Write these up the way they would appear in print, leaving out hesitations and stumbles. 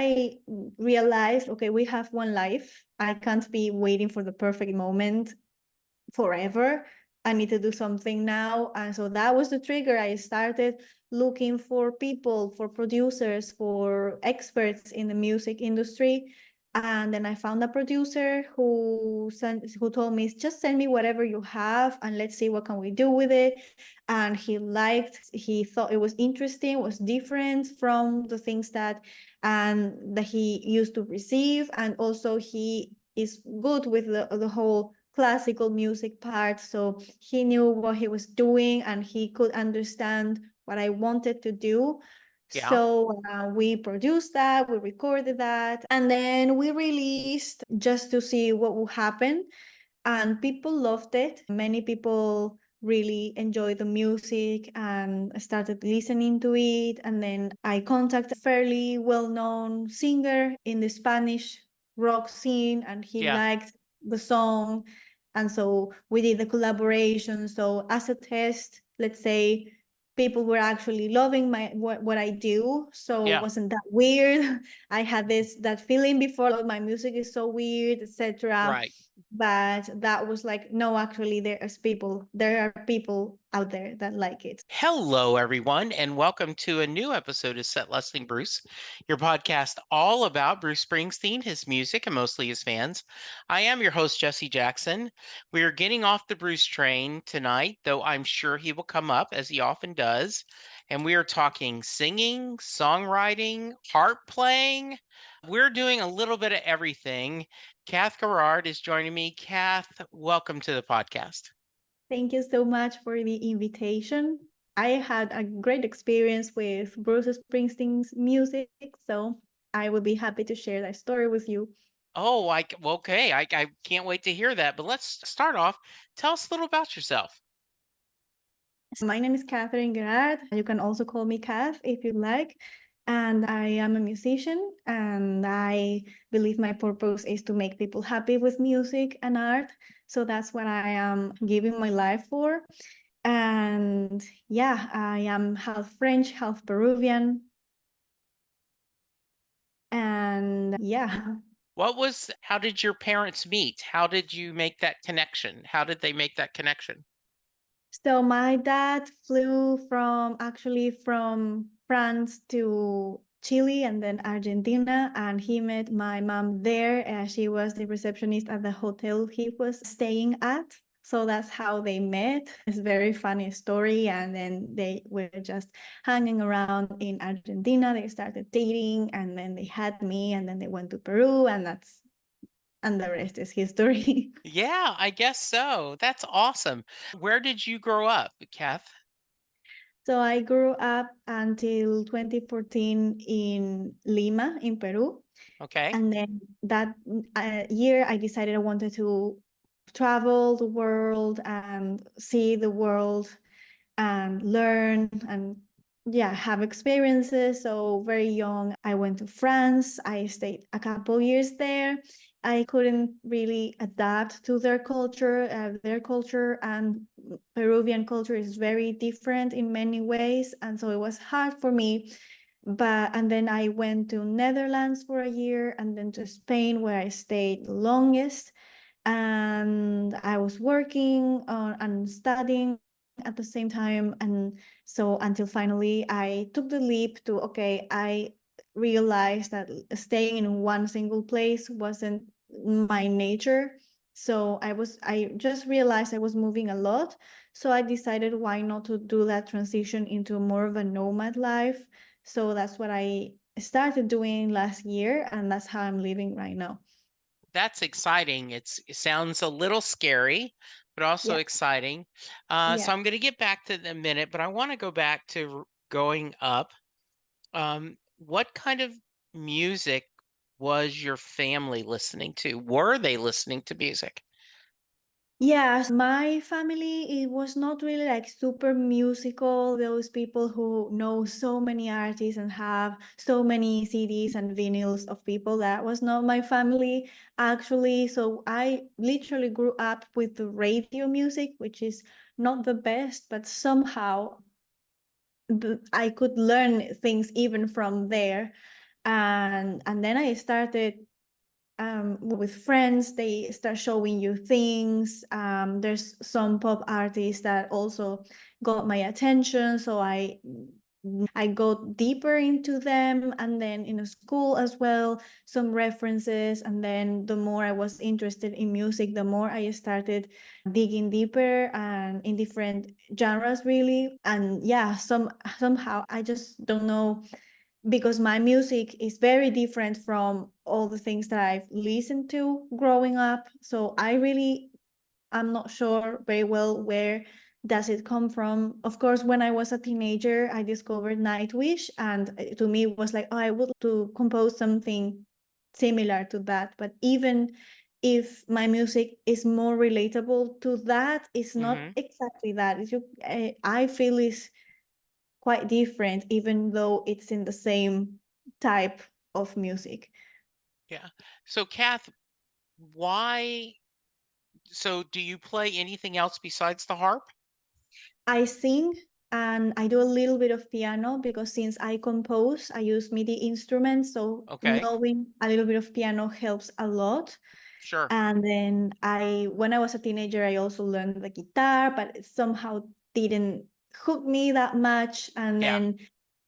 I realized, okay, we have one life. I can't be waiting for the perfect moment forever. I need to do something now. And so that was the trigger. I started looking for people, for producers, for experts in the music industry. And then I found a producer who told me, just send me whatever you have and let's see what can we do with it. And he thought it was interesting, was different from the things that he used to receive. And also he is good with the whole classical music part. So he knew what he was doing and he could understand what I wanted to do. Yeah. So we produced that, we recorded that, and then we released just to see what would happen. And people loved it. Many people really enjoyed the music and started listening to it. And then I contacted a fairly well-known singer in the Spanish rock scene, and he Yeah. liked the song. And so we did the collaboration. So as a test, let's say people were actually loving what I do. So it Yeah. wasn't that weird. I had that feeling before, like, my music is so weird, etc. Right. But that was like, no, actually there are people out there that like it. Hello, everyone, and welcome to a new episode of Set Lusting Bruce, your podcast all about Bruce Springsteen, his music, and mostly his fans. I am your host, Jesse Jackson. We are getting off the Bruce train tonight, though I'm sure he will come up, as he often does. And we are talking singing, songwriting, harp playing. We're doing a little bit of everything. Kath Gairard is joining me. Kath, welcome to the podcast. Thank you so much for the invitation. I had a great experience with Bruce Springsteen's music, so I will be happy to share that story with you. Oh, well, okay. I can't wait to hear that. But let's start off. Tell us a little about yourself. My name is Catherine Gairard. You can also call me Kath if you like. And I am a musician, and I believe my purpose is to make people happy with music and art. So that's what I am giving my life for. And yeah, I am half French, half Peruvian. And yeah. How did your parents meet? How did you make that connection? How did they make that connection? So my dad flew from France to Chile and then Argentina, and he met my mom there. She was the receptionist at the hotel he was staying at. So that's how they met. It's a very funny story. And then they were just hanging around in Argentina. They started dating, and then they had me, and then they went to Peru, and the rest is history. Yeah, I guess so. That's awesome. Where did you grow up, Kath? So I grew up until 2014 in Lima, in Peru. Okay. And then that year, I decided I wanted to travel the world and see the world and learn and, yeah, have experiences. So very young, I went to France. I stayed a couple years there. I couldn't really adapt to their culture. Their culture and Peruvian culture is very different in many ways, and so it was hard for me. And then I went to Netherlands for a year, and then to Spain, where I stayed the longest. And I was working on and studying at the same time. And so until finally I took the leap to, okay, I realized that staying in one single place wasn't my nature. So I just realized I was moving a lot. So I decided, why not to do that transition into more of a nomad life. So that's what I started doing last year, and that's how I'm living right now. That's exciting. It sounds a little scary, but also Yeah. exciting. So Yeah. I'm going to get back to the minute, but I want to go back to growing up. What kind of music was your family listening to? Were they listening to music? Yes, my family, it was not really like super musical. Those people who know so many artists and have so many CDs and vinyls of people. That was not my family, actually. So I literally grew up with the radio music, which is not the best, but somehow I could learn things even from there. And then I started with friends. They start showing you things. There's some pop artists that also got my attention, so I go deeper into them. And then in school as well, some references. And then the more I was interested in music, the more I started digging deeper and in different genres, really. And yeah, somehow I just don't know, because my music is very different from all the things that I've listened to growing up. So I'm not sure very well where does it come from. Of course, when I was a teenager, I discovered Nightwish, and to me it was like, oh, I would to compose something similar to that. But even if my music is more relatable to that, it's not exactly that. I feel is quite different, even though it's in the same type of music. Yeah. So, Kath, why? So, do you play anything else besides the harp? I sing and I do a little bit of piano, because since I compose, I use MIDI instruments. So Okay. knowing a little bit of piano helps a lot. Sure. And then when I was a teenager, I also learned the guitar, but it somehow didn't hook me that much. And Yeah. then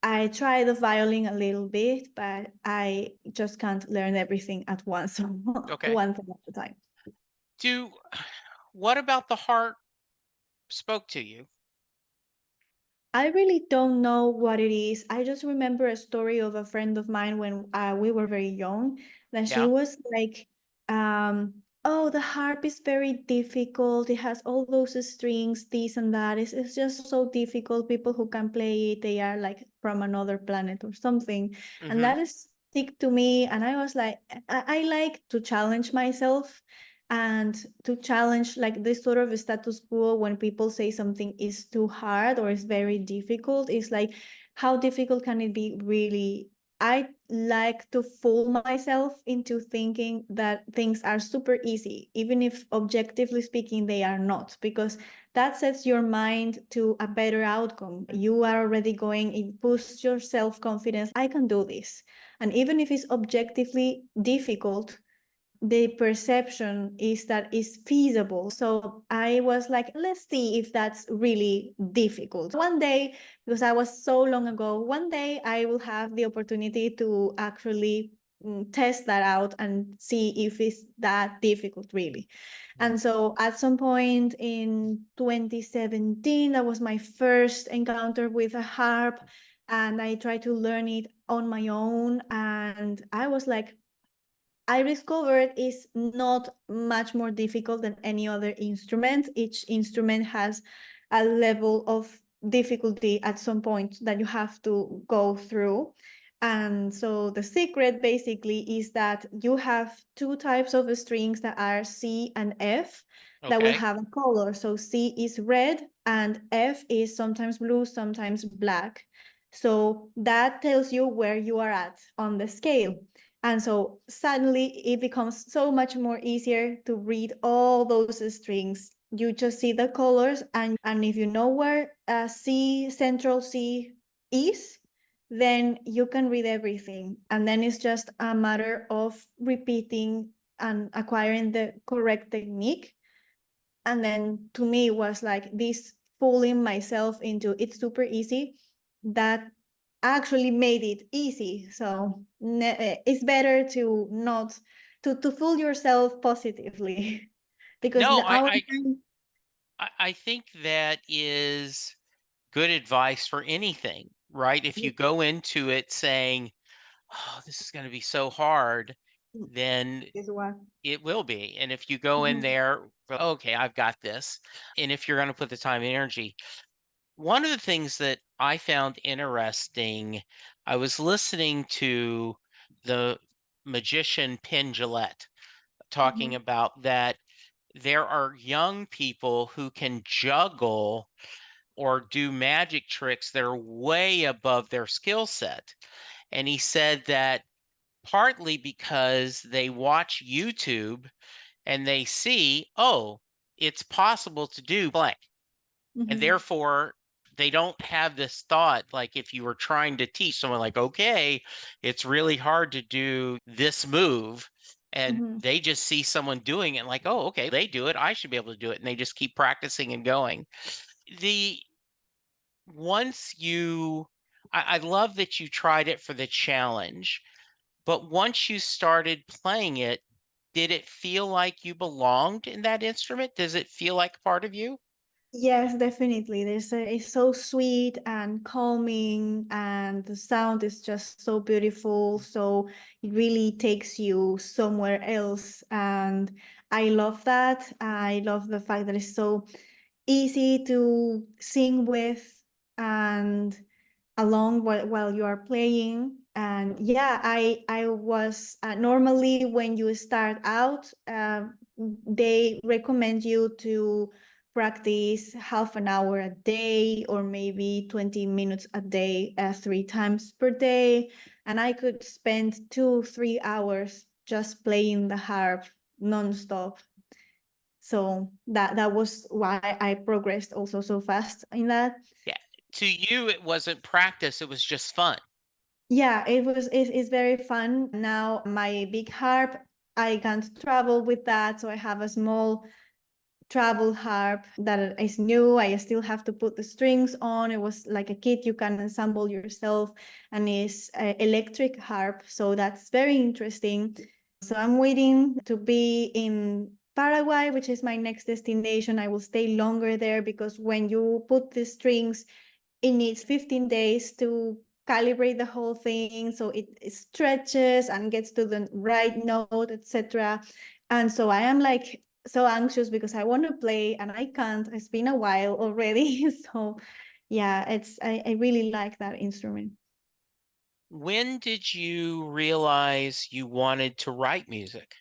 I tried the violin a little bit, but I just can't learn everything at once. So Okay. one thing at a time. What about the harp spoke to you? I really don't know what it is. I just remember a story of a friend of mine when we were very young, that she Yeah. was like, oh, the harp is very difficult. It has all those strings, this and that. It's just so difficult. People who can play it, they are like from another planet or something. And Mm-hmm. that is stick to me. And I was like, I like to challenge myself, and to challenge like this sort of status quo. When people say something is too hard or is very difficult, it's like, how difficult can it be really? I like to fool myself into thinking that things are super easy, even if objectively speaking they are not, because that sets your mind to a better outcome. You are already going, it boosts your self-confidence. I can do this. And even if it's objectively difficult, the perception is that it's feasible. So I was like, let's see if that's really difficult. One day, because I was so long ago, one day I will have the opportunity to actually test that out and see if it's that difficult really. And so at some point in 2017, that was my first encounter with a harp, and I tried to learn it on my own. And I was like, I discovered is not much more difficult than any other instrument. Each instrument has a level of difficulty at some point that you have to go through. And so the secret basically is that you have two types of strings that are C and F that will Okay. have a color. So C is red and F is sometimes blue, sometimes black. So that tells you where you are at on the scale. And so suddenly it becomes so much more easier to read all those strings. You just see the colors, and if you know where C, central C is, then you can read everything. And then it's just a matter of repeating and acquiring the correct technique. And then to me, it was like this fooling myself into it's super easy that actually made it easy. So it's better to not to fool yourself positively because No, our I think that is good advice for anything, right? If you go into it saying, "Oh, this is going to be so hard," then is what. it will be. And if you go in Mhm. there, okay, I've got this. And if you're going to put the time and energy, one of the things that I found interesting, I was listening to the magician Penn Jillette talking Mhm. about that there are young people who can juggle or do magic tricks that are way above their skill set. And he said that partly because they watch YouTube and they see, oh, it's possible to do blank. And Mhm. therefore, They don't have this thought, like if you were trying to teach someone, like, okay, it's really hard to do this move. And Mhm. they just see someone doing it, like, oh, okay, they do it, I should be able to do it. And they just keep practicing and going. The once you, I love that you tried it for the challenge, but once you started playing it, did it feel like you belonged in that instrument? Does it feel like part of you? Yes, definitely. It's so sweet and calming, and the sound is just so beautiful. So it really takes you somewhere else. And I love that. I love the fact that it's so easy to sing with and along while you are playing. And yeah, I was normally when you start out, they recommend you to practice half an hour a day or maybe 20 minutes a day, 3 times per day. And I could spend 2 3 hours just playing the harp nonstop. So that was why I progressed also so fast in that. Yeah. To you, it wasn't practice, it was just fun. Yeah, it's very fun. Now my big harp, I can't travel with that, so I have a small travel harp that is new. I still have to put the strings on. It was like a kit you can assemble yourself, and it's electric harp, so that's very interesting. So I'm waiting to be in Paraguay, which is my next destination. I will stay longer there because when you put the strings, it needs 15 days to calibrate the whole thing so it stretches and gets to the right note, etc. And so I am like so anxious because I want to play and I can't. It's been a while already. So yeah, I really like that instrument. When did you realize you wanted to write music?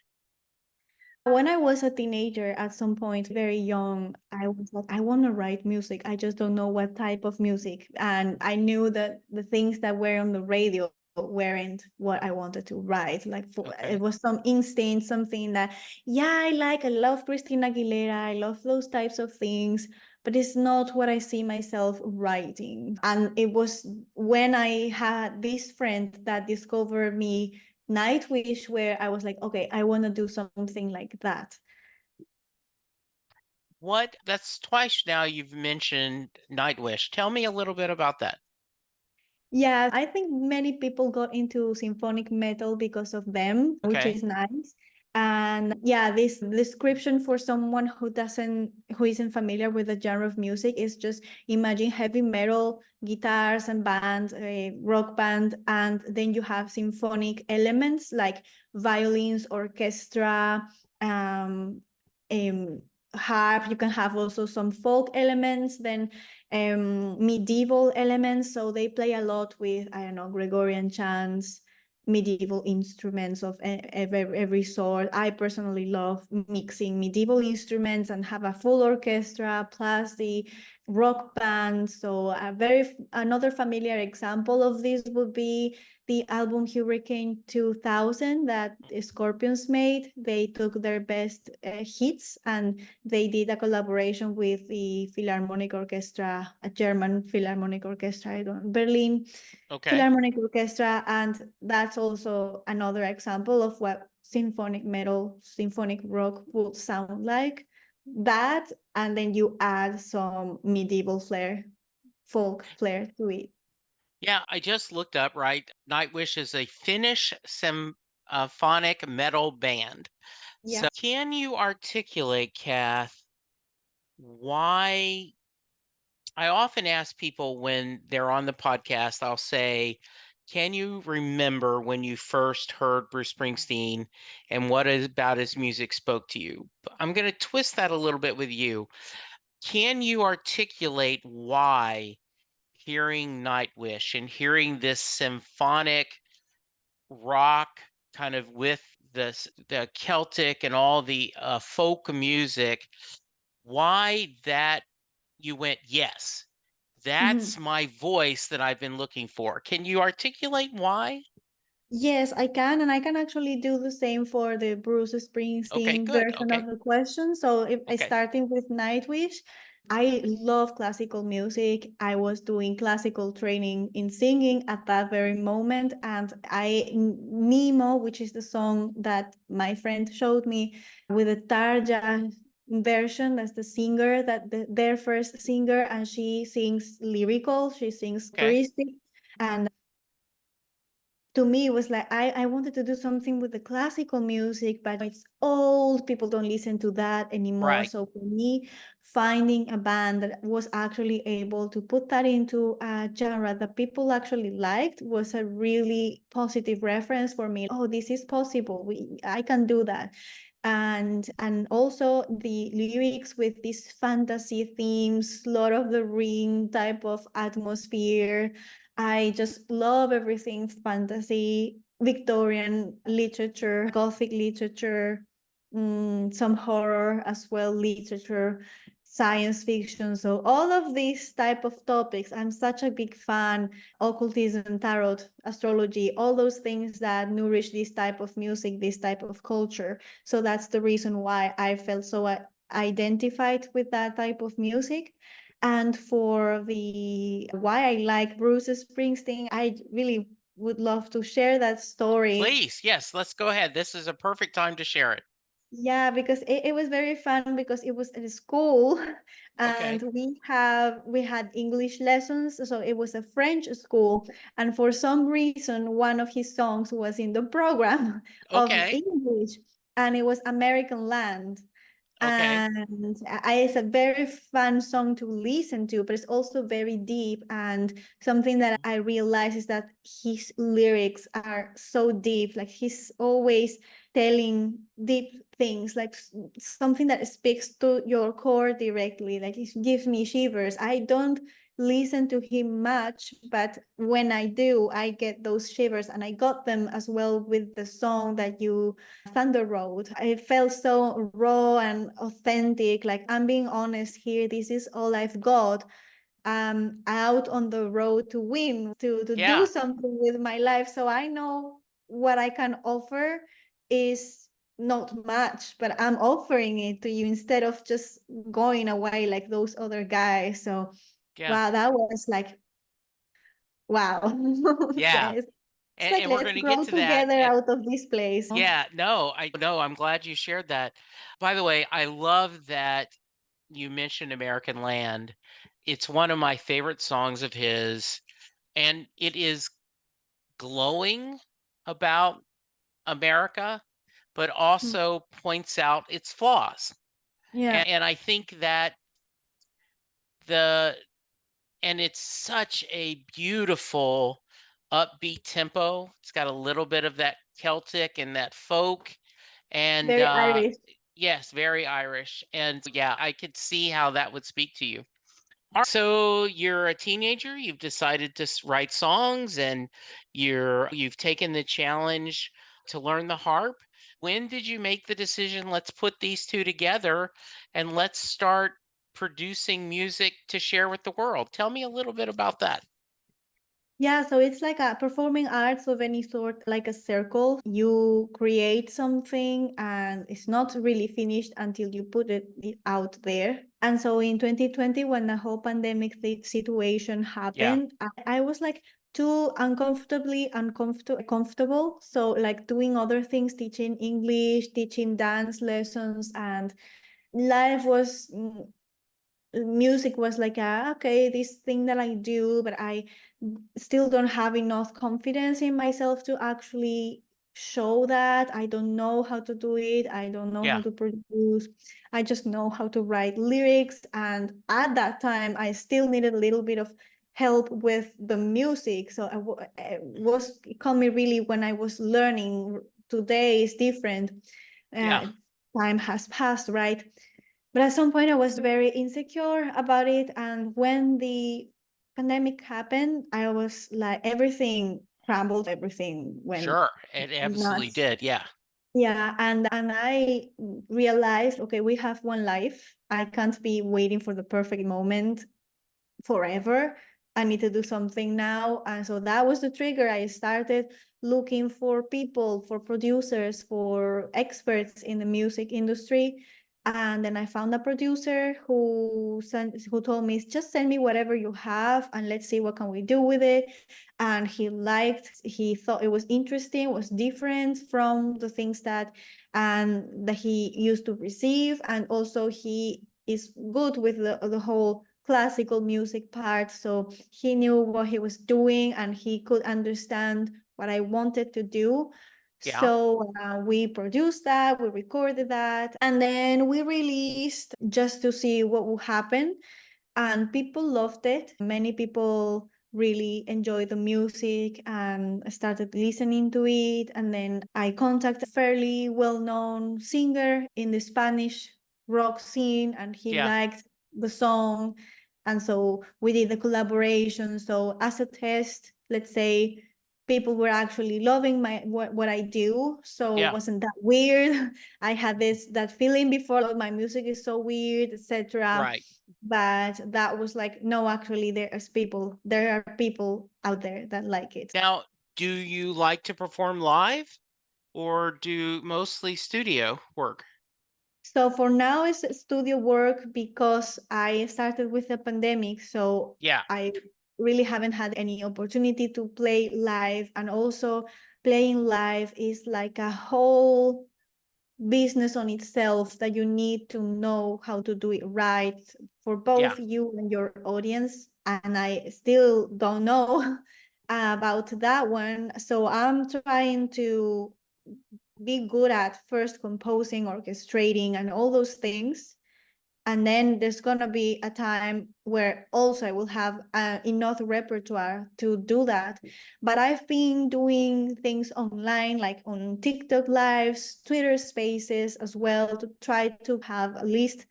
When I was a teenager, at some point, very young, I was like, I want to write music. I just don't know what type of music. And I knew that the things that were on the radio weren't what I wanted to write. Like it Okay. was some instinct, something that, yeah, I love Christina Aguilera. I love those types of things, but it's not what I see myself writing. And it was when I had this friend that discovered me Nightwish, where I was like, okay, I want to do something like that. That's twice now you've mentioned Nightwish. Tell me a little bit about that. Yeah, I think many people got into symphonic metal because of them, which Okay. is nice. And yeah, this description for someone who isn't familiar with the genre of music is just imagine heavy metal, guitars and band, a rock band, and then you have symphonic elements like violins, orchestra, um, um, harp. You can have also some folk elements, then medieval elements. So they play a lot with, I don't know, Gregorian chants, medieval instruments of every sort. I personally love mixing medieval instruments and have a full orchestra plus the rock band. So another familiar example of this would be the album Hurricane 2000 that Scorpions made. They took their best hits and they did a collaboration with the Philharmonic Orchestra, a German Philharmonic Orchestra, Berlin Okay. Philharmonic Orchestra. And that's also another example of what symphonic metal, symphonic rock would sound like. That, and then you add some medieval flair, folk flair to it. Yeah, I just looked up, right? Nightwish is a Finnish symphonic metal band. Yeah. So, can you articulate, Kath, why I often ask people when they're on the podcast, I'll say, can you remember when you first heard Bruce Springsteen and what about his music spoke to you? I'm going to twist that a little bit with you. Can you articulate why hearing Nightwish and hearing this symphonic rock kind of with the Celtic and all the folk music, why that you went, yes, Mhm. that's my voice that I've been looking for. Can you articulate why? Yes, I can, and I can actually do the same for the Bruce Okay, Springsteen good. version of Okay. the question. So if I Okay. starting with Nightwish, I love classical music. I was doing classical training in singing at that very moment. And Nemo, which is the song that my friend showed me with the Tarja version, that's the singer, their first singer, and she sings lyrical, she sings Okay. choristic. And to me, it was like I wanted to do something with the classical music, but it's old. People don't listen to that anymore. Right. So for me, finding a band that was actually able to put that into a genre that people actually liked was a really positive reference for me. Oh, this is possible. I can do that. And also the lyrics with these fantasy themes, Lord of the Ring type of atmosphere. I just love everything fantasy, Victorian literature, Gothic literature, some horror as well, literature, science fiction. So all of these type of topics, I'm such a big fan. Occultism, tarot, astrology, all those things that nourish this type of music, this type of culture. So that's the reason why I felt so identified with that type of music. And for the why I like Bruce Springsteen, I really would love to share that story. Please, yes, let's go ahead. This is a perfect time to share it. Yeah, because it was very fun because it was at a school and Okay. we had English lessons. So it was a French school. And for some reason, one of his songs was in the program of Okay. English, and it was American Land. Okay. And it's a very fun song to listen to, but it's also very deep. And something that I realize is that his lyrics are so deep. Like he's always telling deep things, like something that speaks to your core directly. Like it gives me shivers. I don't listen to him much, but when I do, I get those shivers, and I got them as well with the song that you Thunder Road. I felt so raw and authentic. Like I'm being honest here. This is all I've got. Out on the road to win, to do Yeah. something with my life. So I know what I can offer is not much, but I'm offering it to you instead of just going away like those other guys. So Yeah. wow, that was like wow. So Yeah. it's like And we're let's going to get grow to that. together out of this place. Yeah, no, I know. I'm glad you shared that. By the way, I love that you mentioned American Land. It's one of my favorite songs of his, and it is glowing about America, but Mm. also points out its flaws. Yeah. And I think that the and it's such a beautiful upbeat tempo. It's got a little bit of that Celtic and that folk, and Very Irish. yes, very Irish. And yeah, I could see how that would speak to you. So you're a teenager, you've decided to write songs, and you've taken the challenge to learn the harp. When did you make the decision, let's put these two together and let's start producing music to share with the world? Tell me a little bit about that. Yeah, so it's like a performing arts of any sort, like a circle. You create something and it's not really finished until you put it out there. And so in 2020, when the whole pandemic situation Yeah. happened, I was like too comfortable. So like doing other things, teaching English, teaching dance lessons, and life was music was like okay, this thing that I do, but I still don't have enough confidence in myself to actually show that. I don't know how to do it. I don't know how Yeah. to produce. I just know how to write lyrics. And at that time, I still needed a little bit of help with the music. So it caught me really when I was learning. Today is different. Yeah. Uh, Time has passed, right? But at some point, I was very insecure about it. And when the pandemic happened, I was like, everything crumbled, everything went Sure. It absolutely nuts. did. Yeah. Yeah. And I realized, okay, we have one life. I can't be waiting for the perfect moment forever. I need to do something now. And so that was the trigger. I started looking for people, for producers, for experts in the music industry. And then I found a producer who told me, just send me whatever you have and let's see what can we do with it. And he thought it was interesting, was different from the things that he used to receive. And also he is good with the whole classical music part. So he knew what he was doing and he could understand what I wanted to do. Yeah. So we produced that, we recorded that, and then we released just to see what will happen. And people loved it. Many people really enjoyed the music and started listening to it. And then I contacted a fairly well-known singer in the Spanish rock scene, and he Yeah. liked the song. And so we did the collaboration. So as a test, let's say people were actually loving what I do. So it Yeah. wasn't that weird. I had that feeling before, like, my music is so weird, etc. Right. But that was like, no, actually there are people out there that like it. Now, do you like to perform live or do mostly studio work? So for now it's studio work because I started with the pandemic. So Yeah. I really haven't had any opportunity to play live. And also playing live is like a whole business on itself that you need to know how to do it right for Yeah. both you and your audience. And I still don't know about that one. So I'm trying to be good at first composing, orchestrating, and all those things. And then there's gonna be a time where also I will have enough repertoire to do that. But I've been doing things online, like on TikTok lives, Twitter spaces as well, to try to have at least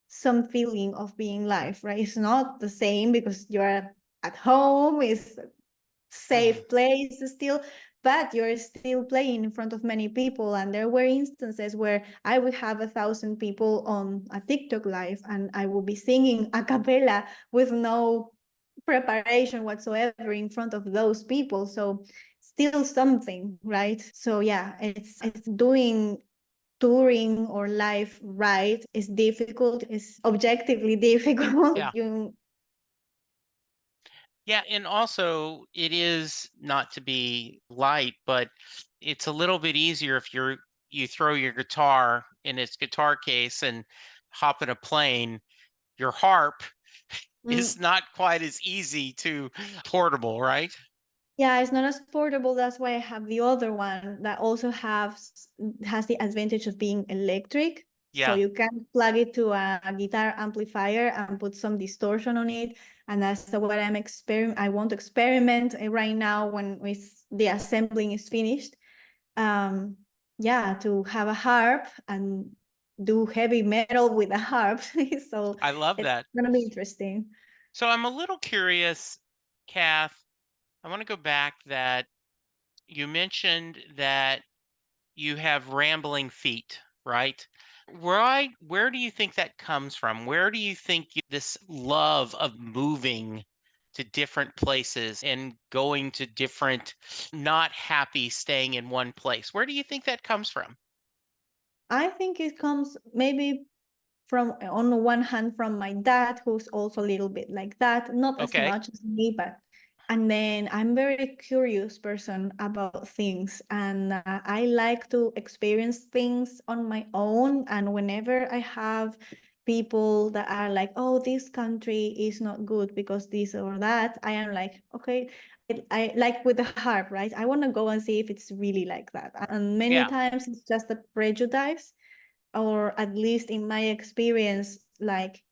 some feeling of being live, right? It's not the same because you're at home, it's Mhm. safe place still, but you're still playing in front of many people. And there were instances where I would have 1,000 people on a TikTok live and I will be singing a cappella with no preparation whatsoever in front of those people. So still something, right? So yeah, it's doing touring or live right is difficult, is objectively difficult. Yeah. Yeah, and also it is not to be light, but it's a little bit easier if you throw your guitar in its guitar case and hop in a plane. Your harp is Mm, not quite as easy to portable, right? yeah, it's not as portable. That's why I have the other one that also has the advantage of being electric. So Yeah. you can plug it to a guitar amplifier and put some distortion on it. And that's what I want to experiment right now when the assembling is finished. Um, yeah, to have a harp and do heavy metal with a harp. So I love it's that. gonna be interesting. So I'm a little curious, Kath. I want to go back that you mentioned that you have rambling feet, right? Where do you think that comes from? Where do you think this love of moving to different places and going to different, not happy staying in one place? Where do you think that comes from? I think it comes maybe from, on the one hand, from my dad, who's also a little bit like that, not as Okay. much as me, but and then I'm very curious person about things, and I like to experience things on my own. And whenever I have people that are like, oh, this country is not good because this or that, I am like, okay, I like with the harp, right? I want to go and see if it's really like that. And many Yeah. times it's just a prejudice, or at least in my experience, like,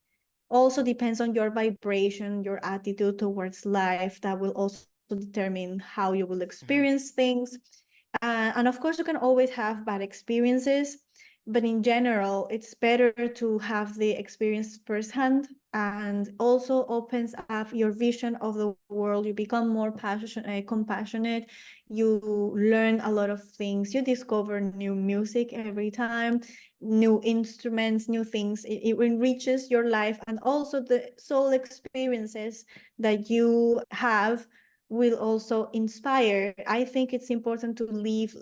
also depends on your vibration, your attitude towards life, that will also determine how you will Mhm. experience things. And of course, you can always have bad experiences, but in general, it's better to have the experience firsthand, and also opens up your vision of the world. You become more compassionate. You learn a lot of things. You discover new music every time, new instruments, new things. It enriches your life, and also the soul experiences that you have will also inspire. I think it's important to live,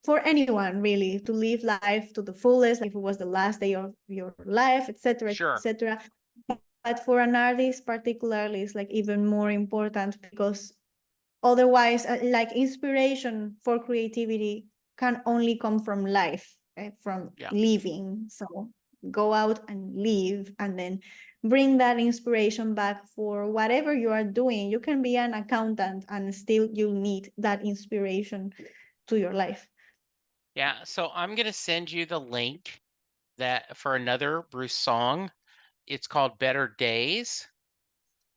for anyone really, to live life to the fullest, if it was the last day of your life, etc., Sure. etc. But for an artist particularly, it's like even more important, because otherwise, like, inspiration for creativity can only come from life, from Yeah. living. So go out and live, and then bring that inspiration back for whatever you are doing. You can be an accountant and still you need that inspiration to your life. Yeah. So I'm going to send you the link that for another Bruce song. It's called Better Days,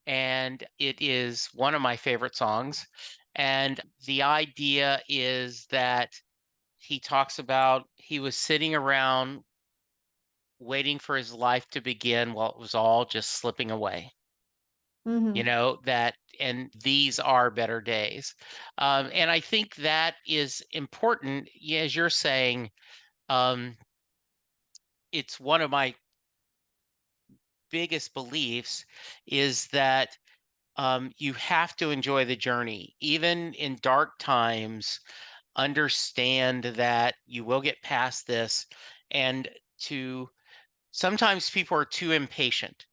and it is one of my favorite songs. And the idea is that he talks about he was sitting around waiting for his life to begin while it was all just slipping away. You Mm-hmm. know, that, and these are better days. And I think that is important. Yeah, as you're saying, um, it's one of my biggest beliefs is that you have to enjoy the journey, even in dark times. Understand that you will get past this, and to sometimes people are too impatient.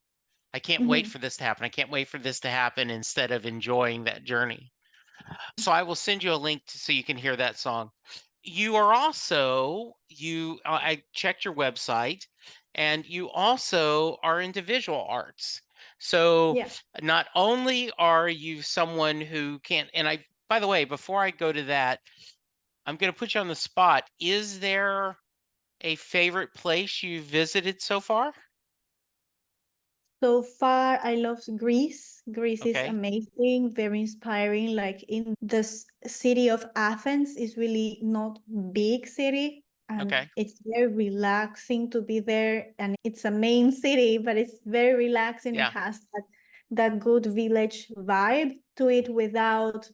I can't wait Mm-hmm. for this to happen. I can't wait for this to happen instead of enjoying that journey. So I will send you a link so you can hear that song. You are also I checked your website, and you also are into visual arts. So Yeah. not only are you someone who can't, and I, by the way, before I go to that, I'm going to put you on the spot. Is there a favorite place you visited so far? So far, I love Greece. Greece is Okay. amazing, very inspiring. Like, in the city of Athens is really not big city, and Okay. it's very relaxing to be there. And it's a main city, but it's very relaxing. It Yeah. has that good village vibe to it without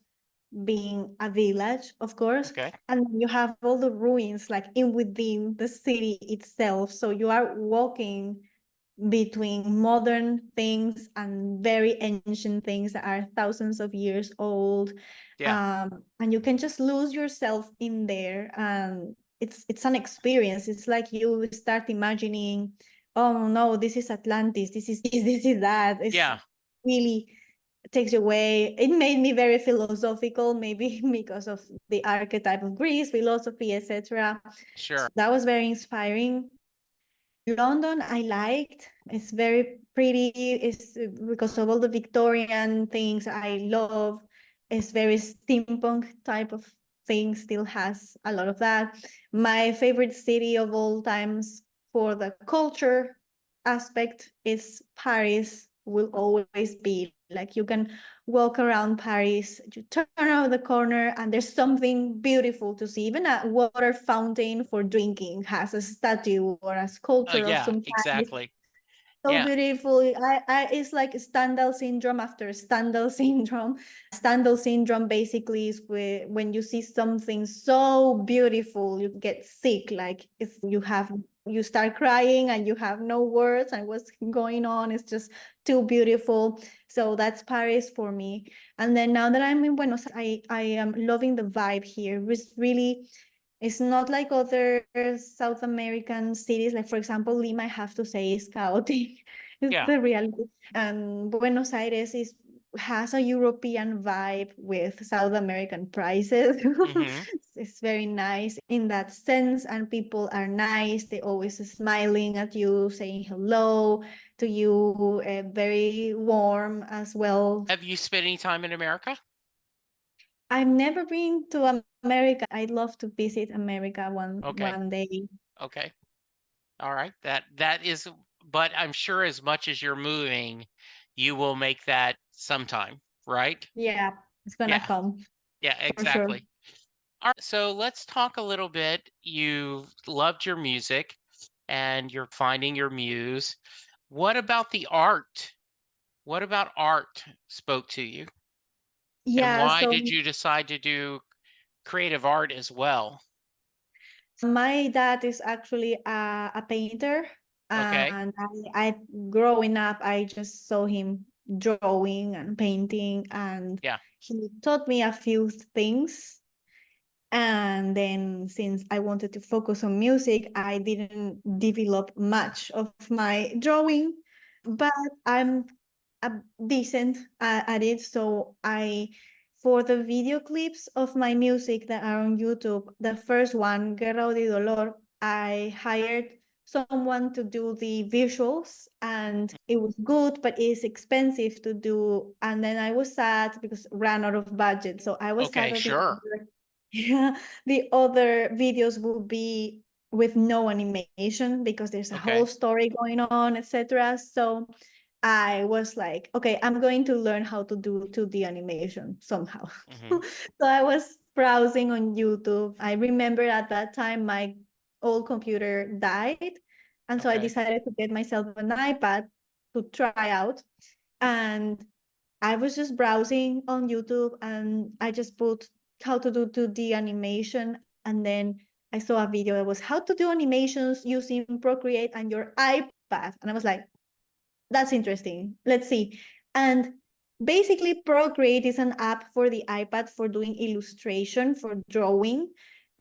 being a village, of course. Okay. And you have all the ruins like in within the city itself. So you are walking between modern things and very ancient things that are thousands of years old. Yeah. And you can just lose yourself in there. And it's an experience. It's like you start imagining, oh no, this is Atlantis, this is this, this is that. It's Yeah. really takes you away. It made me very philosophical, maybe because of the archetype of Greece, philosophy, etc. Sure. That was very inspiring. London, I liked. It's very pretty. It's because of all the Victorian things I love. It's very steampunk type of thing, still has a lot of that. My favorite city of all times for the culture aspect is Paris, will always be. Like, you can walk around Paris, you turn around the corner, and there's something beautiful to see. Even a water fountain for drinking has a statue or a sculpture of Yeah, some kind. It's exactly. so Yeah. beautiful. It's like Stendhal syndrome after Stendhal syndrome. Stendhal syndrome basically is when you see something so beautiful, you get sick. Like, it's you start crying and you have no words, and what's going on is just too beautiful. So that's Paris for me. And then now that I'm in Buenos Aires, I am loving the vibe here. It's really, it's not like other South American cities. Like, for example, Lima, I have to say, is chaotic. It's Yeah. the reality. And Buenos Aires has a European vibe with South American prices. Hmm. It's very nice in that sense, and people are nice. They always smiling at you, saying hello to you, very warm as well. Have you spent any time in America? I've never been to America. I'd love to visit America Okay. one day. Okay. All right. That is, but I'm sure as much as you're moving, you will make that sometime, right? Yeah, it's gonna Yeah. come Yeah, for sure. exactly. All right. So let's talk a little bit. You loved your music and you're finding your muse. What about the art? What about art spoke to you? And Yeah, why so did you decide to do creative art as well? my dad is actually a painter, Okay. and I growing up, I just saw him drawing and painting, and Yeah. he taught me a few things. And then since I wanted to focus on music, I didn't develop much of my drawing, but I'm a decent at it. So for the video clips of my music that are on YouTube, the first one, Guerra y Dolor, I hired someone to do the visuals, and it was good, but it's expensive to do. And then I was sad because ran out of budget. So I was sad Okay, that sure. yeah, the other videos will be with no animation because there's a whole Okay. story going on, etc. So I was like, okay, I'm going to learn how to do 2D animation somehow. Hmm. So I was browsing on YouTube. I remember at that time my old computer died. And so I Okay. decided to get myself an iPad to try out. And I was just browsing on YouTube and I just put how to do 2D animation. And then I saw a video that was how to do animations using Procreate and your iPad. And I was like, that's interesting. Let's see. And basically, Procreate is an app for the iPad for doing illustration, for drawing.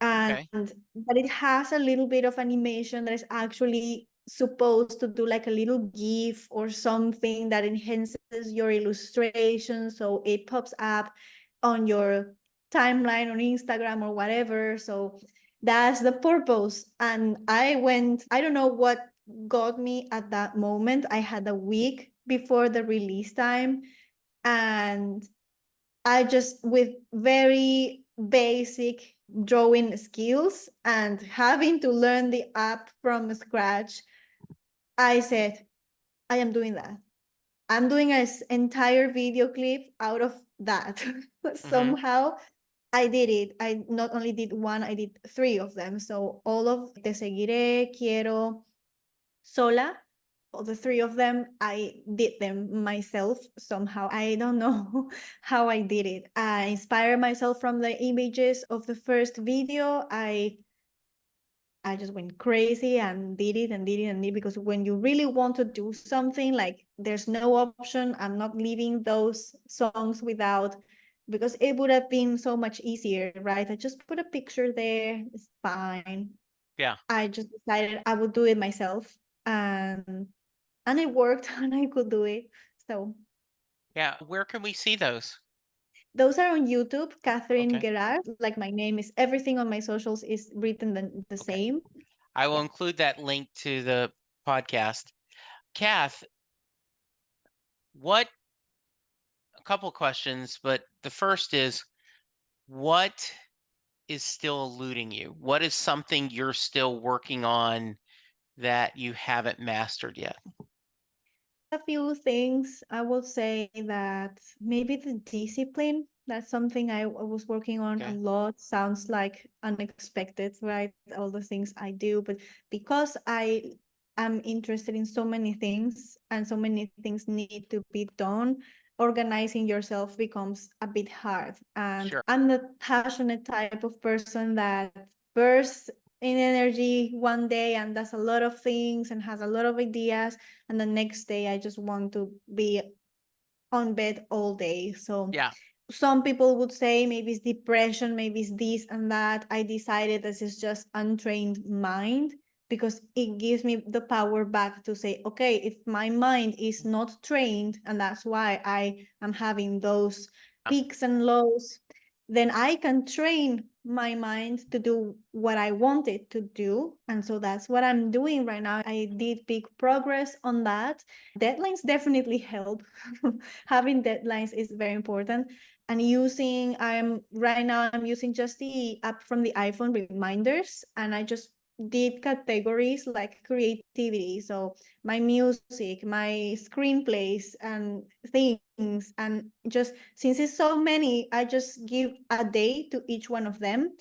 And Okay. but it has a little bit of animation that is actually supposed to do like a little GIF or something that enhances your illustration. So it pops up on your timeline on Instagram or whatever. So that's the purpose. And I don't know what got me at that moment. I had a week before the release time, and I just, with very basic drawing skills and having to learn the app from scratch, I said, I am doing that. I'm doing an entire video clip out of that. Hmm. Somehow I did it. I not only did one, I did three of them. So all of Te Seguiré, Quiero, Sola, all the three of them, I did them myself somehow. I don't know how I did it. I inspired myself from the images of the first video. I just went crazy and did it and did it and did it, because when you really want to do something, like there's no option. I'm not leaving those songs without, because it would have been so much easier, right? I just put a picture there, it's fine. Yeah. I just decided I would do it myself, and it worked and I could do it. So Yeah. Where can we see those? those are on YouTube, Catherine Okay. Gairard. Like my name is, everything on my socials is written the Okay. same. I will Yeah. include that link to the podcast. Kath, what a couple questions, but the first is what is still eluding you? What is something you're still working on that you haven't mastered yet? A few things. I will say that maybe the discipline, that's something I was working on a Okay. lot. Sounds like unexpected, right? All the things I do, but because I am interested in so many things and so many things need to be done, organizing yourself becomes a bit hard. And Sure. I'm the passionate type of person that bursts in energy one day and does a lot of things and has a lot of ideas, and the next day I just want to be on bed all day. So Yeah. some people would say maybe it's depression, maybe it's this and that. I decided this is just untrained mind, because it gives me the power back to say, okay, if my mind is not trained and that's why I am having those peaks and lows, then I can train my mind to do what I want it to do. And so that's what I'm doing right now. I did big progress on that. Deadlines definitely help. Having deadlines is very important. And I'm using just the app from the iPhone, reminders, and I just did categories like creativity. So my music, my screenplays and things, and just since it's so many, I just give a day to each one of them.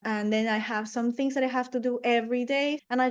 And then I have some things that I have to do every day, and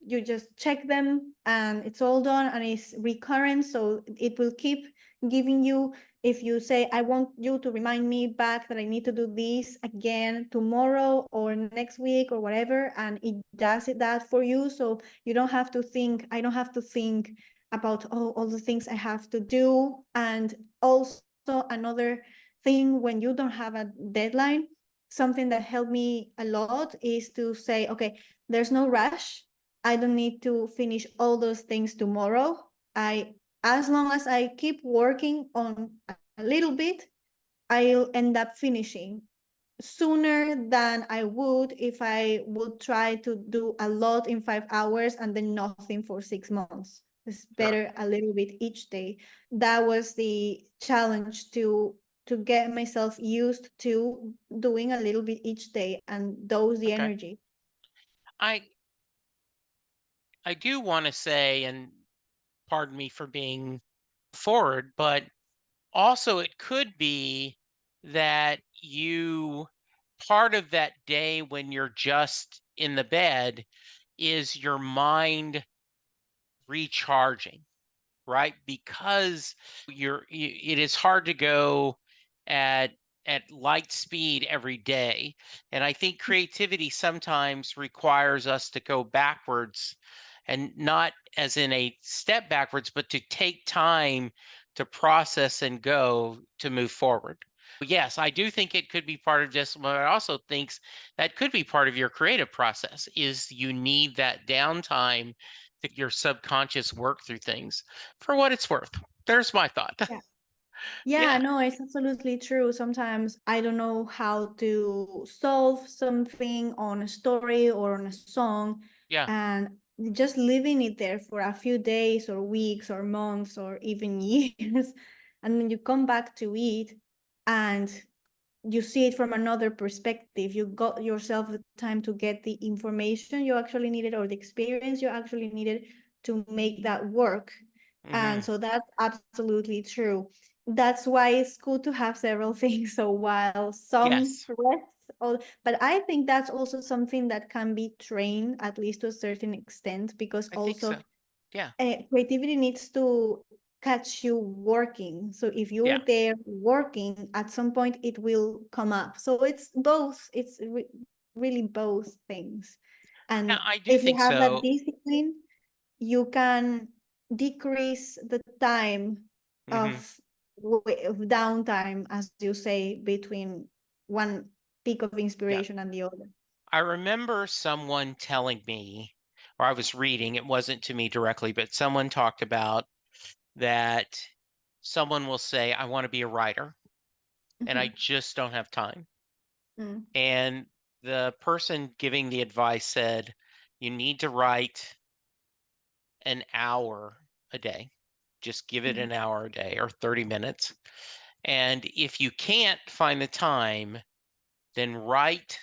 you just check them and it's all done and it's recurrent, so it will keep giving you. If you say, I want you to remind me back that I need to do this again tomorrow or next week or whatever, and it does that for you. So you don't have to think, I don't have to think about, oh, all the things I have to do. And also another thing, when you don't have a deadline, something that helped me a lot is to say, okay, there's no rush. I don't need to finish all those things tomorrow. As long as I keep working on a little bit, I'll end up finishing sooner than I would if I would try to do a lot in 5 hours and then nothing for 6 months. It's Sure. better a little bit each day. That was the challenge to get myself used to doing a little bit each day and dose the Okay. energy. I I do want to say, and pardon me for being forward, but also it could be that you part of that day when you're just in the bed is your mind recharging, right? Because it is hard to go at light speed every day. And I think creativity sometimes requires us to go backwards, and not as in a step backwards, but to take time to process and go to move forward. Yes, I do think it could be part of just, but I also think that could be part of your creative process is you need that downtime to your subconscious work through things for what it's worth. There's my thought. Yeah. Yeah, Yeah. no, it's absolutely true. Sometimes I don't know how to solve something on a story or on a song, Yeah. and just leaving it there for a few days or weeks or months or even years, and then you come back to it and you see it from another perspective. You got yourself the time to get the information you actually needed or the experience you actually needed to make that work. And Hmm. so that's absolutely true. That's why it's good to have several things. So while some Yes, rests, but I think that's also something that can be trained at least to a certain extent, because I think also so. Yeah. creativity needs to catch you working. So if you're Yeah. there working, at some point it will come up. So it's both. It's really both things. Yeah, And I do if you think have that so. discipline, you can decrease the time of Hmm. of downtime, as you say, between one peak of Yeah. inspiration and the other. I remember someone telling me, or I was reading, it wasn't to me directly, but someone talked about that someone will say, I want to be a writer and I Mhm. just don't have time. Mm, And the person giving the advice said, you need to write an hour a day. Just give it mm, an hour a day or 30 minutes. And if you can't find the time, then write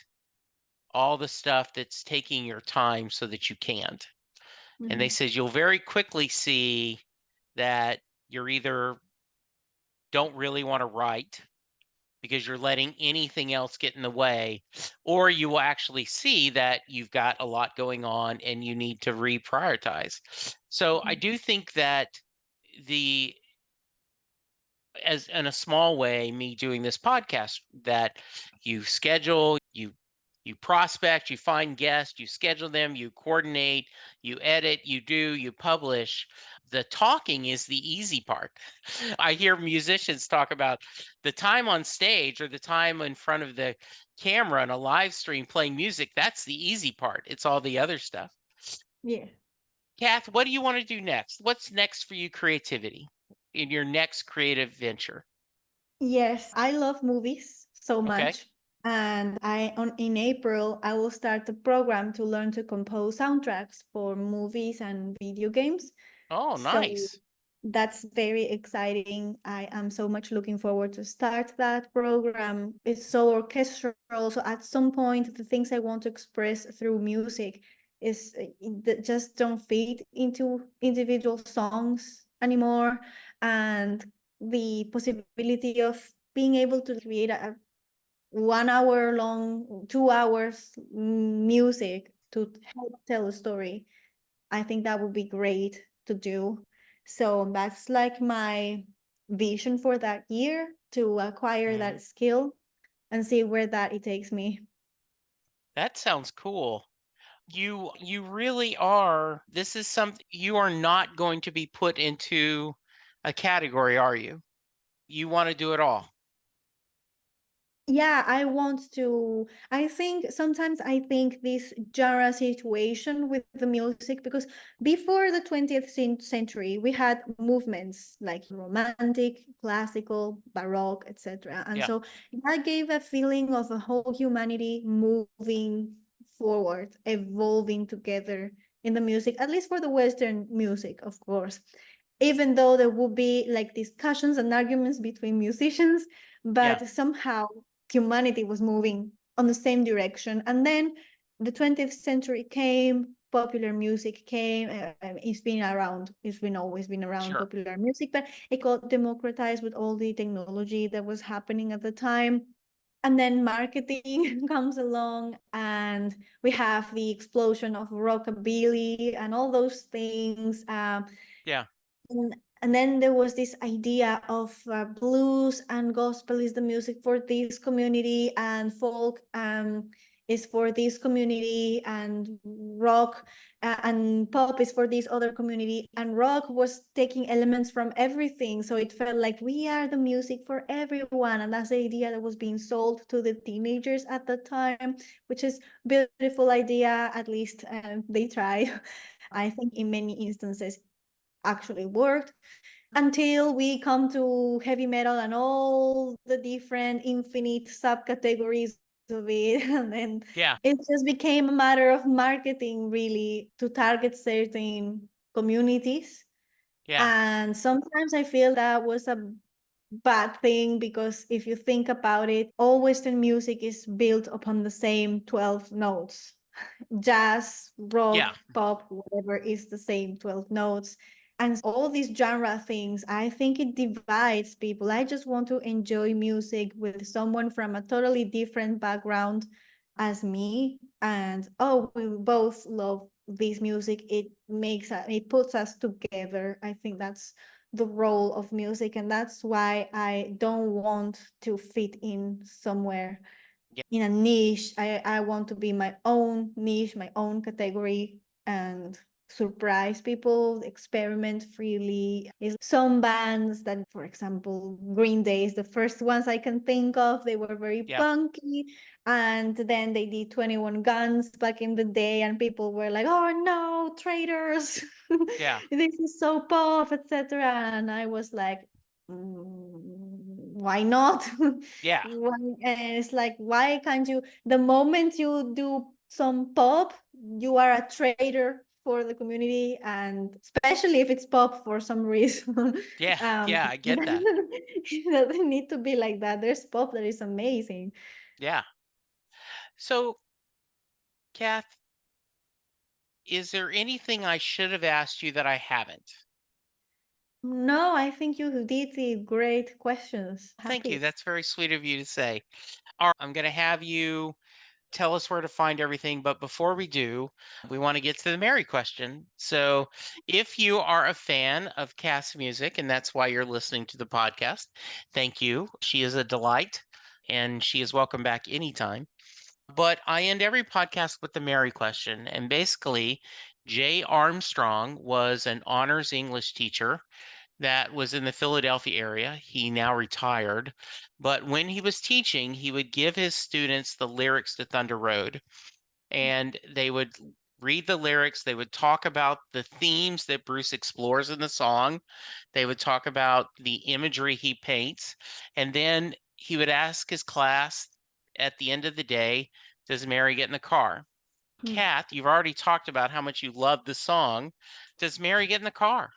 all the stuff that's taking your time so that you can't. And they mhm, said you'll very quickly see that you're either don't really want to write because you're letting anything else get in the way, or you will actually see that you've got a lot going on and you need to reprioritize. So I mhm, do think that the as in a small way, me doing this podcast, that you schedule, you prospect, you find guests, you schedule them, you coordinate, you edit, you publish. The talking is the easy part. I hear musicians talk about the time on stage or the time in front of the camera on a live stream playing music. That's the easy part. It's all the other stuff. yeah. Kath, what do you want to do next? What's next for you creativity in your next creative venture? Yes, I love movies so Okay. much. And in April, I will start a program to learn to compose soundtracks for movies and video games. Oh, So nice. that's very exciting. I am so much looking forward to start that program. It's so orchestral. So at some point, the things I want to express through music is that just don't fit into individual songs anymore. And the possibility of being able to create a 1 hour long, 2 hours music to help tell a story, I think that would be great to do. So that's like my vision for that year, to acquire Mhm. that skill and see where that it takes me. That sounds cool. You really are. This is something you are not going to be put into a category, are you? You want to do it all. Yeah, I think sometimes I think this genre situation with the music, because before the 20th century, we had movements like romantic, classical, baroque, etc. And Yeah, so that gave a feeling of a whole humanity moving forward, evolving together in the music, at least for the Western music, of course. Even though there would be like discussions and arguments between musicians, yeah, but somehow humanity was moving on the same direction. And then the 20th century came, popular music came. It's been around, it's been always been around, sure. popular music, but it got democratized with all the technology that was happening at the time. And then marketing comes along, and we have the explosion of rockabilly and all those things. Yeah, And then there was this idea of blues and gospel is the music for this community, and folk is for this community, and rock and pop is for this other community. And rock was taking elements from everything. So it felt like we are the music for everyone. And that's the idea that was being sold to the teenagers at the time, which is beautiful idea. At least they tried. I think in many instances actually worked, until we come to heavy metal and all the different infinite subcategories of it. And then yeah, it just became a matter of marketing, really, to target certain communities. yeah, And sometimes I feel that was a bad thing, because if you think about it, all Western music is built upon the same 12 notes. Jazz, yeah, rock, pop, whatever is the same 12 notes. And all these genre things, I think it divides people. I just want to enjoy music with someone from a totally different background as me. And oh, we both love this music. It puts us together. I think that's the role of music. And that's why I don't want to fit in somewhere yeah, in a niche. I want to be my own niche, my own category, and surprise people, experiment freely. Is some bands that, for example, Green Day is the first ones I can think of. They were very yeah, punky, and then they did 21 Guns back in the day, and people were like, "Oh no, traitors! yeah, This is so pop, etc." And I was like, why not? yeah, And it's like, why can't you? The moment you do some pop, you are a traitor for the community, and especially if it's pop for some reason. yeah, um, yeah. I get that. it doesn't need to be like that. There's pop that is amazing. Yeah. So, Kath, is there anything I should have asked you that I haven't? No, I think you did the great questions. Thank you. Happy. That's very sweet of you to say. All right, I'm going to have you tell us where to find everything. But before we do, we want to get to the Mary question. So, if you are a fan of Cass music, and that's why you're listening to the podcast, thank you. She is a delight and she is welcome back anytime. But I end every podcast with the Mary question. And basically, Jay Armstrong was an honors English teacher that was in the Philadelphia area. He now retired. But when he was teaching, he would give his students the lyrics to Thunder Road, and they would read the lyrics. They would talk about the themes that Bruce explores in the song. They would talk about the imagery he paints. And then he would ask his class at the end of the day, does Mary get in the car? Hmm. Kath, you've already talked about how much you love the song. Does Mary get in the car?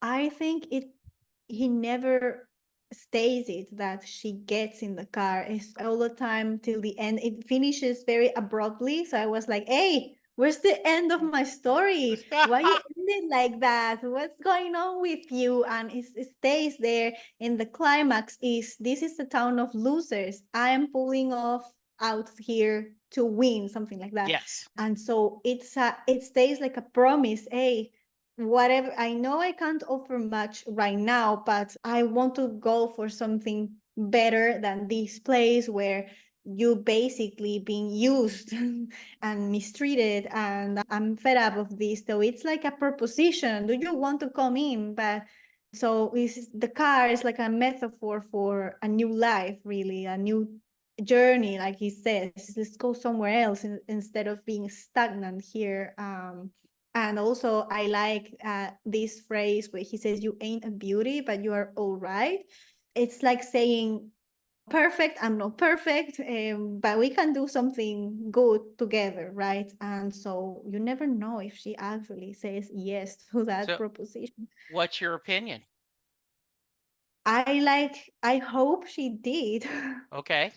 I think he never stays it that she gets in the car. It's all the time till the end. It finishes very abruptly. So I was like, hey, where's the end of my story? Why you ended like that? What's going on with you? And it stays there. And the climax is, this is the town of losers. I am pulling off out here to win, something like that. Yes. And so it stays like a promise. Hey, whatever, I know I can't offer much right now, but I want to go for something better than this place where you basically being used and mistreated, and I'm fed up of this. So it's like a proposition, do you want to come in? But So the car is like a metaphor for a new life, really, a new journey, like he says. Let's go somewhere else instead of being stagnant here. And also, I like this phrase where he says, "You ain't a beauty, but you are all right." It's like saying, perfect, I'm not perfect, but we can do something good together, right? And so you never know if she actually says yes to that So, proposition. what's your opinion? I hope she did, Okay.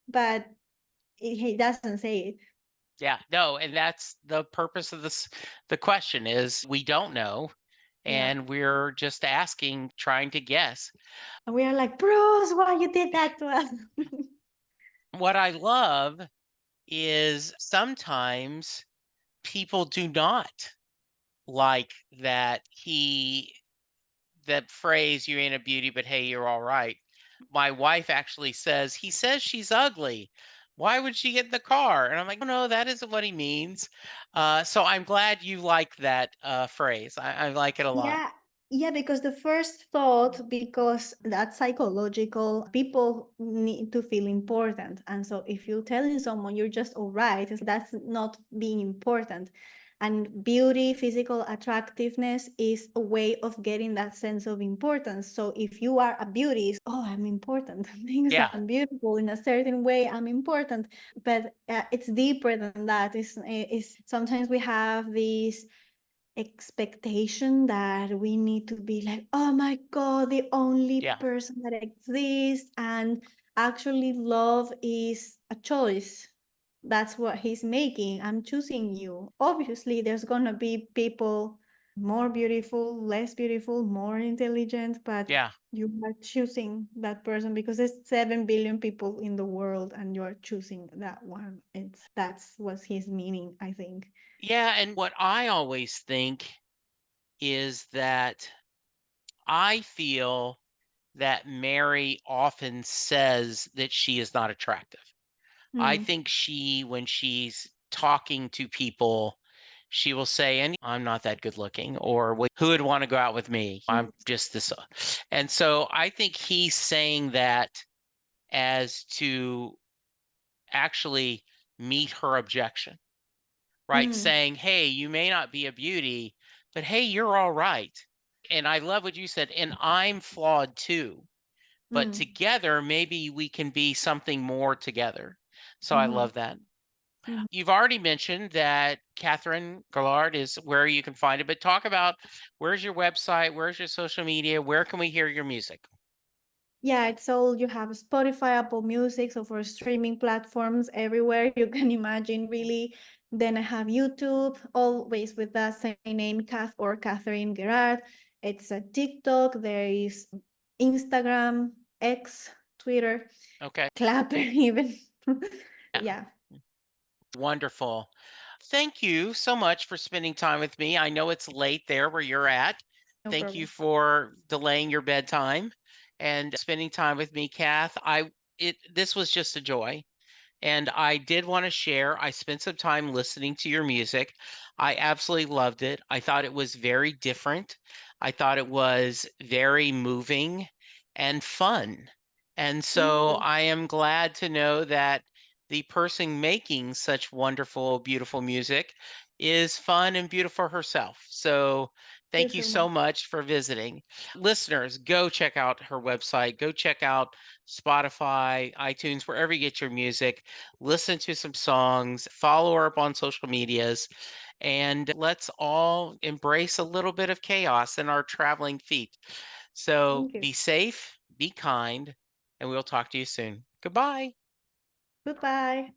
but he doesn't say it. Yeah, no, and that's the purpose of this. The question is, we don't know, Yeah. and we're just asking, trying to guess. And we are like, Bruce, why you did that to us? What I love is sometimes people do not like that phrase, you ain't a beauty, but hey, you're all right. My wife actually says, he says she's ugly. Why would she get in the car? And I'm like, oh, no, that isn't what he means. So I'm glad you like that phrase. I like it a lot. Yeah, yeah, because the first thought, because that's psychological, people need to feel important. And so if you're telling someone you're just all right, that's not being important. And beauty, physical attractiveness is a way of getting that sense of importance. So if you are a beauty, oh, I'm important. Things Yeah, I'm beautiful in a certain way, I'm important. But it's deeper than that. It's sometimes we have these expectation that we need to be like, oh my God, the only yeah, person that exists. And actually, love is a choice. That's what he's making. I'm choosing you. Obviously, there's gonna be people more beautiful, less beautiful, more intelligent, but yeah. you are choosing that person because there's 7 billion people in the world and you're choosing that one. That's what he's meaning, I think. Yeah, and what I always think is that I feel that Mary often says that she is not attractive. I Mm, think when she's talking to people, she will say, and I'm not that good looking, or who would want to go out with me? I'm mm, just this. And so I think he's saying that as to actually meet her objection, right? mm. Saying, hey, you may not be a beauty, but hey, you're all right. And I love what you said, and I'm flawed too. But Mm, together, maybe we can be something more together. So I mhm, love that. mhm. You've already mentioned that Catherine Gairard is where you can find it, but talk about where's your website, where's your social media, where can we hear your music? Yeah, it's all you have Spotify, Apple Music, so for streaming platforms everywhere you can imagine, really. Then I have YouTube, always with the same name, Kath or Catherine Gairard. It's a TikTok, there is Instagram, X, Twitter, Okay. Clapper even. Yeah. Yeah, Wonderful. Thank you so much for spending time with me. I know it's late there where you're at. no Thank you problem. for delaying your bedtime and spending time with me, Kath. This was just a joy. And I did want to share, I spent some time listening to your music. I absolutely loved it. I thought it was very different. I thought it was very moving and fun. And Thank so you. I am glad to know that the person making such wonderful, beautiful music is fun and beautiful herself. So Thank thank you you so so much. much for visiting. Listeners, go check out her website. Go check out Spotify, iTunes, wherever you get your music. Listen to some songs, follow her up on social medias, and let's all embrace a little bit of chaos in our traveling feet. So Thank you. be safe, be kind, and we'll talk to you soon. Goodbye. Goodbye.